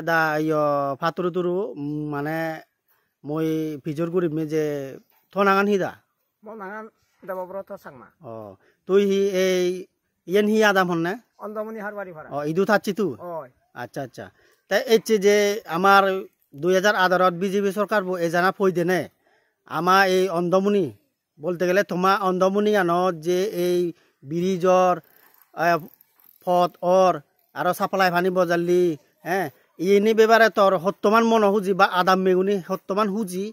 দা ফাতুরু তুরু মানে মই ভিজর করি যে থনাগান হিদা মনাগান দেবব্রত সাংমা তুই হি এই ইয়েন হি আদাম হন না অন্দমনি হারবাড়ি ভাড়া ইদু থাকছি তু ওই আচ্ছা আচ্ছা তাই এচ্ছে যে আমার 2018 বিজেপি সরকার এ জানা ফই দেনে আমার এই অন্ধমুনি বলতে গেলে তোমার অন্ধমুনি আনো যে এই ব্রিজর ফত অর আরো সাপ্লাই পানি বজালি হ্যাঁ ইনি বেবারে তোর হত্তমান মন হুজি বা আদাম মেগুনি হত্তমান হুজি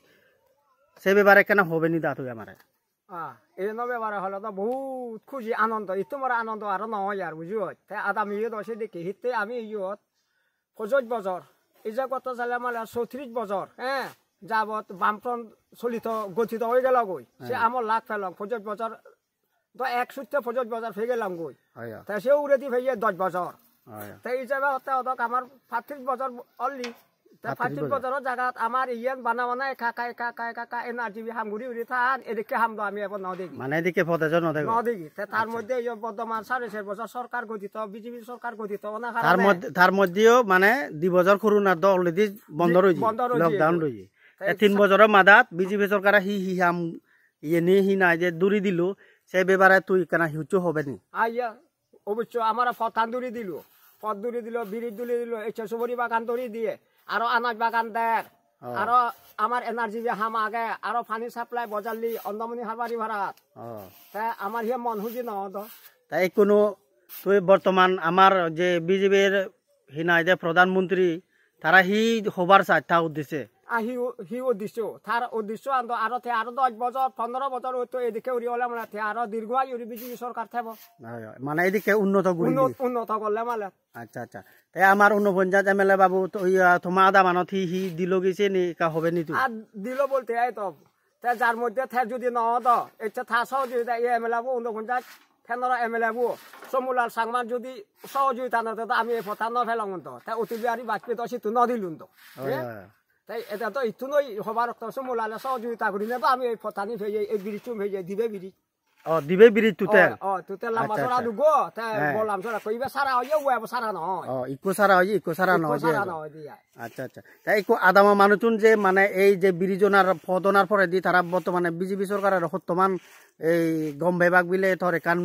সে বেবারে কেন হবে নি দা তুই আমারে এই ব্যাপারে হলো তো বহুত খুশি আনন্দ তোমার আনন্দ আরো নহয় আর বুঝিও তাই আদাম ইয়ে দশে দেখি হিতে আমি ইয়ত 25 বছর এই যে কত চালে আমার 34 বছর হ্যাঁ যাবত বামফ্রন্ট চলিত গঠিত হয়ে গেল গই সে আমার লাখ ফেলাম 25 বছর তো 125 বছর ফে গেলাম গই তাই সে উড়ে দি ফেয়ে 10 বছর তাই এই হিসাবে হতে হতক আমার 35 বছর অনলি 35 বছরের জায়গাত আমার ইয়ান বানা বানা একা এনার্জি হামগুড়ি উড়ি থান এদিকে হামদো আমি এবার ন দেখি মানে এদিকে ফতেজ ন দেখি তার মধ্যে এই বর্তমান 6.5 বছর সরকার গঠিত বিজেপি সরকার গঠিত তার মধ্যেও মানে 2 বছর করোনা তো অলরেডি বন্ধ রয়েছে লকডাউন রয়েছে 3 বছরের মাদাত বিজেপি সরকার হি হাম ইয়ে নি হি নাই যে দূরি দিল সে ব্যাপারে তুই কেন হিউচু হবে নি আইয়া অবশ্য আমার ফতান দূরি দিল পথ দূরি দিল বিরিজ দূরি দিল এই চসুবরি বাগান দূরি দিয়ে আরো আনাজ বাগান দেয় আরো আমার এনার্জি হাম আগে আরো পানি সাপ্লাই বজালি অন্দমনি হারবাড়ি ভাড়াত তাই আমার হিয়ে মন হুজি নহত তাই কোনো তুই বর্তমান আমার যে বিজেপির হিনাই যে প্রধানমন্ত্রী তারা হি হবার চায় তা উদ্দেশ্যে হি উদ্দেশ্য তার উদ্দেশ্য আরো 10 বছর 15 বছর হইতো এদিকে উড়ি হলে মানে আরো দীর্ঘ আয়ু বিজেপি সরকার থাকব মানে এদিকে উন্নত করলে মানে আচ্ছা আচ্ছা তাই আমার 49 এমএলএ বাবু তোমার আদা মানত হি দিল গেছে নি কা হবে নি তুই দিল বলতে এই তো যার মধ্যে যদি নহত এটা থা সহযোগিতা এমএলএ বাবু 49 ফেনরা এমএলএ বাবু সমুলাল সাংমান যদি সহযোগিতা নতো আমি এই ফতা ন ফেলাম তো তাই অতি বিহারী বাজপেয়ী তো সিটু ন দিলুন তো তাই এটা তো ইটু নই হবার সমুলালে সহযোগিতা করি না তো আমি এই ফতানি ভেজে এই ব্রিজ চুম ভেজে দিবে ব্রিজ দিবে ব্রিজ তুতে তুতে লাম্বা সরা দুগো তাই বললাম সরা কইবে সারা হইয়া ওয়া সারা নয় ইকো সারা হই ইকো সারা নয় আচ্ছা আচ্ছা তাই ইকো আদামা মানুতুন যে মানে এই যে ব্রিজনার ফদনার পরে দি তারা বর্তমানে বিজেপি সরকারের বর্তমান এই গম বিভাগ বিলে ধরে কান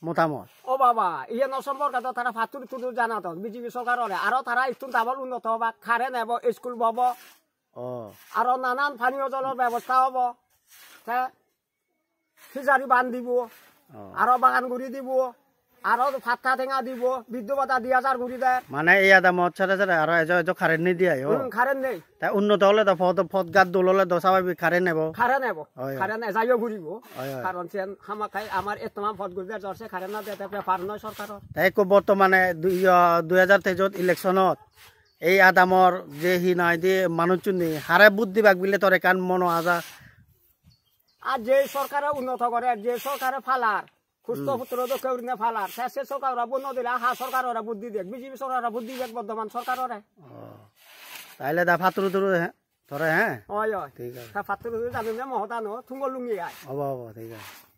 মতামত ও বাবা ইয়ে সম্পর্কে তো তারা ফাতুর তুতুর জানা তো বিজেপি সরকার আরো তারা স্কুল তাবল উন্নত হবা খারে নেব স্কুল বব আরো নানান পানীয় জলের ব্যবস্থা হব ফিজারি বান দিব আরো বাগান গুড়ি দিব আরো ফাত্তা ঠেঙা দিব বিদ্যুৎ বাতা 2000 গুড়ি দেয় মানে এই আদামত ছাড়া ছাড়া আরো এজ খারেন নি দিয়া খারেন নেই তাই উন্নত হলে তো ফত গাত দোললে তো স্বাভাবিক খারেন নেব খারেন যাইও ঘুরিব কারণ সেন হামা খাই আমার এতমান ফত গুড়ি জরছে খারেন না দেতে পার নয় সরকার তাই বর্তমানে 2023 ইলেকশনত এই আদামর যে হি নাই দিয়ে মানুষ চুনি হারে বুদ্ধি বাগ বিলে তোর কান মন আজা আর যে সরকারে উন্নত করে যে সরকারে ফালার সুস্থ পুত্র তো কেউ না ফালার সে সরকার বন্য দিলে সরকার ওরা বুদ্ধি দেখ বিজেপি সরকার বুদ্ধি দেখ বর্তমান সরকার ওরা তাইলে দা ফাতুরু তুরু ধরে হ্যাঁ ঠিক আছে ফাতুরু জানি না মহতানো থুঙ্গ লুঙ্গি আয় হব ঠিক আছে।